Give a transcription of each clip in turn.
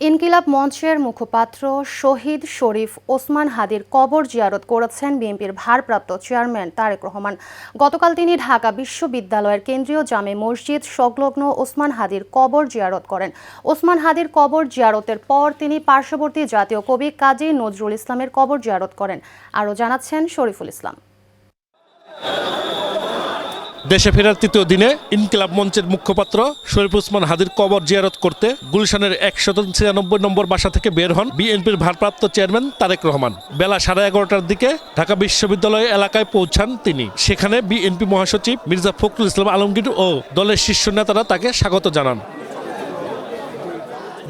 ইনকিলাব মঞ্চের মুখপাত্র শহীদ শরীফ ওসমান হাদির কবর জিয়ারত করেছেন বিএনপির ভারপ্রাপ্ত চেয়ারম্যান তারেক রহমান। গতকাল তিনি ঢাকা বিশ্ববিদ্যালয়ের কেন্দ্রীয় জামে মসজিদ সংলগ্ন ওসমান হাদির কবর জিয়ারত করেন। ওসমান হাদির কবর জিয়ারতের পর তিনি পার্শ্ববর্তী জাতীয় কবি কাজী নজরুল ইসলামের কবর জিয়ারত করেন। আরও জানাচ্ছেন শরীফুল ইসলাম। দেশে ফেরার তৃতীয় দিনে ইনকিলাব মঞ্চের মুখপাত্র শরীফ ওসমান হাদির কবর জিয়ারত করতে গুলশানের ১৯৬ নম্বর বাসা থেকে বের হন বিএনপির ভারপ্রাপ্ত চেয়ারম্যান তারেক রহমান। বেলা 11:30টার দিকে ঢাকা বিশ্ববিদ্যালয় এলাকায় পৌঁছান তিনি। সেখানে বিএনপি মহাসচিব মির্জা ফখরুল ইসলাম আলমগীর ও দলের শীর্ষ নেতারা তাকে স্বাগত জানান।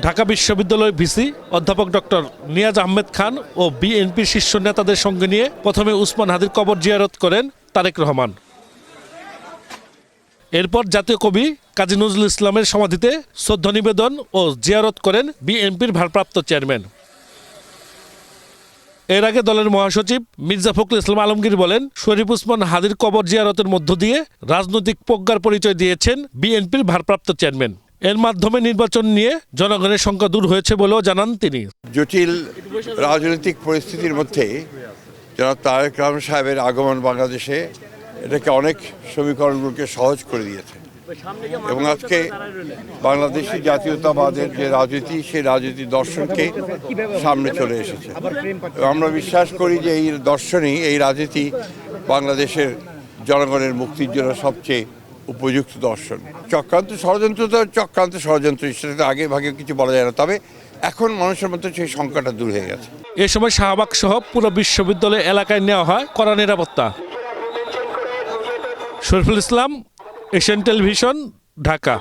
ঢাকা বিশ্ববিদ্যালয় ভিসি অধ্যাপক ডক্টর নিয়াজ আহমেদ খান ও বিএনপির শীর্ষ নেতাদের সঙ্গে নিয়ে প্রথমে ওসমান হাদির কবর জিয়ারত করেন তারেক রহমান। এরপর জাতীয় কবি কাজী নজরুল ইসলামের সমাধিতে শ্রদ্ধা নিবেদন ও জিয়ারত করেন বিএনপির ভারপ্রাপ্ত চেয়ারম্যান। এর আগে দলের মহাসচিব মির্জা ফখরুল ইসলাম আলমগীর বলেন, শরীফ ওসমান হাদির কবর জিয়ারতের মধ্য দিয়ে রাজনৈতিক প্রজ্ঞার পরিচয় দিয়েছেন বিএনপির ভারপ্রাপ্ত চেয়ারম্যান। এর মাধ্যমে নির্বাচন নিয়ে জনগণের শঙ্কা দূর হয়েছে বলেও জানান তিনি। জটিল রাজনৈতিক পরিস্থিতির মধ্যে জনাব তারেক রহমান সাহেবের আগমন বাংলাদেশে এটাকে অনেক সমীকরণগুলোকে সহজ করে দিয়েছে এবং আজকে বাংলাদেশি জাতীয়তাবাদের যে রাজনীতি সেই রাজনীতি দর্শনকে সামনে চলে এসেছে। আমরা বিশ্বাস করি যে এই দর্শনই, এই রাজনীতি বাংলাদেশের জনগণের মুক্তির জন্য সবচেয়ে উপযুক্ত দর্শন। চক্রান্ত ষড়যন্ত্র সেটা আগে ভাগে কিছু বলা যায় না, তবে এখন মানুষের মধ্যে সেই সংখ্যাটা দূর হয়ে গেছে। এ সময় শাহবাগ সহ পুরো বিশ্ববিদ্যালয় এলাকায় নেওয়া হয় কড়া নিরাপত্তা। Shariful Islam, Asian television, Dhaka.